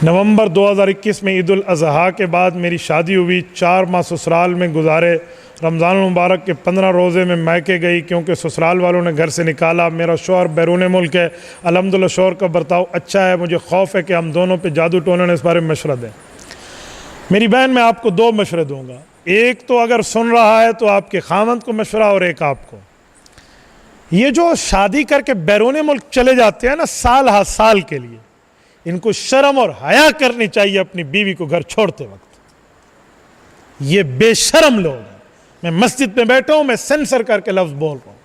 नवंबर 2021 में ईद उल अज़हा के बाद मेरी शादी हुई। 4 माह ससुराल में गुजारे। रमज़ान मुबारक के 15 रोज़े में मैके गई क्योंकि ससुराल वालों ने घर से निकाला। मेरा शौहर बैरून मुल्क है। अल्हम्दुलिल्लाह शौहर का बर्ताव अच्छा है। मुझे खौफ है कि हम दोनों पे जादू टोने ने इस बारे में मशवरा दें। मेरी बहन, मैं आपको 2 मशवरे दूंगा। एक तो अगर सुन रहा है तो आपके खामंद को मशवरा, और एक आपको। ये जो शादी करके बैरून मुल्क चले जाते हैं ना साल हर साल के लिए, इनको शर्म और हया करनी चाहिए अपनी बीवी को घर छोड़ते वक्त। ये बेशर्म लोग हैं। मैं मस्जिद में बैठा हूं, मैं सेंसर करके लफ्ज बोल रहा हूं।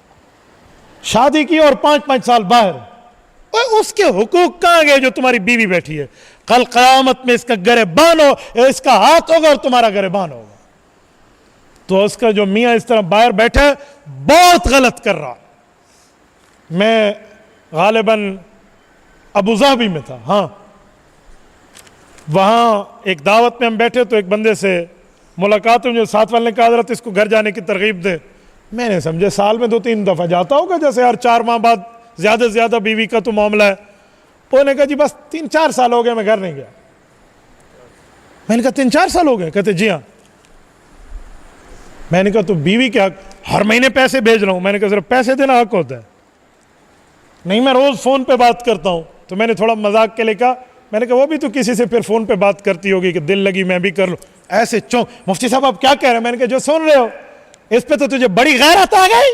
शादी की और 5-5 साल बाहर, और उसके हुकूक कहां गए जो तुम्हारी बीवी बैठी है? कल क़यामत में इसका गिरबान हो, इसका हाथ होगा और तुम्हारा गिरबान होगा। तो उसका जो मियां इस तरह बाहर बैठा है बहुत गलत कर रहा। मैं गालिबन अबू ज़ाबी में था, हाँ, वहाँ एक दावत में हम बैठे तो एक बंदे से मुलाकात हुई। जो साथ वाले ने कहा हज़रत इसको घर जाने की तरगीब दे। मैंने समझे साल में 2-3 दफ़ा जाता होगा, जैसे हर 4 माह बाद ज़्यादा से ज़्यादा बीवी का तो मामला है। उन्होंने कहा जी बस 3-4 साल हो गए मैं घर नहीं गया। मैंने कहा 3-4 साल हो गए? कहते जी हाँ। मैंने कहा तो बीवी क्या हर महीने पैसे भेज रहा हूँ? मैंने कहा सिर्फ पैसे देना हक होता है? नहीं, मैं रोज़ फ़ोन पे बात करता हूँ। तो मैंने थोड़ा मजाक के लिए कहा, मैंने कहा वो भी तो किसी से फिर फ़ोन पे बात करती होगी कि दिल लगी मैं भी कर लूँ। ऐसे चौंक, मुफ्ती साहब आप क्या कह रहे हैं? मैंने कहा जो सुन रहे हो इस पे तो तुझे बड़ी गैरत आ गई।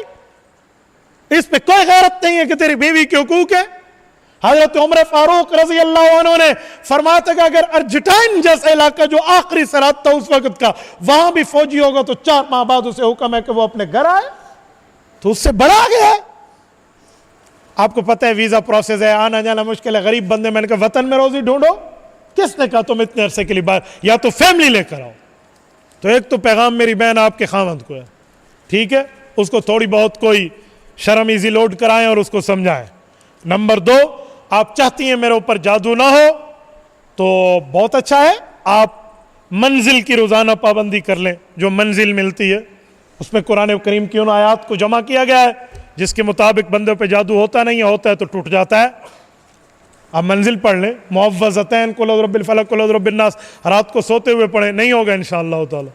इस पे कोई गैरत नहीं है कि तेरी बीवी के हुकूक है। हजरत उमर फारूक रज़ी अल्लाह अन्हु ने फरमाया था कि अगर अर्जेंटाइन जैसा इलाका जो आखिरी सरहद था उस वक्त का, वहां भी फौजी होगा तो 4 माह बाद उसे हुक्म है कि वो अपने घर आए। तो उससे बड़ा आ गया है। आपको पता है वीज़ा प्रोसेस है, आना जाना मुश्किल है, गरीब बंदे। मैंने कहा वतन में रोजी ढूंढो। किसने कहा तुम इतने अरसे के लिए बाहर? या तो फैमिली लेकर आओ। तो एक तो पैगाम मेरी बहन आपके खामंद को है, ठीक है, उसको थोड़ी बहुत कोई शर्म इजी लोड कराएं और उसको समझाएं। नंबर 2, आप चाहती हैं मेरे ऊपर जादू ना हो तो बहुत अच्छा है, आप मंजिल की रोज़ाना पाबंदी कर लें। जो मंजिल मिलती है उसमें कुरान करीम की उन आयात को जमा किया गया है जिसके मुताबिक बंदे पे जादू होता नहीं है, होता है तो टूट जाता है। आप मंजिल पढ़ लें, मुअव्वज़तैन कुल औज़ बिरब्बिल फलक कुल औज़ बिर्रब्बिन नास, रात को सोते हुए पढ़ें, नहीं होगा इंशाअल्लाह ताला।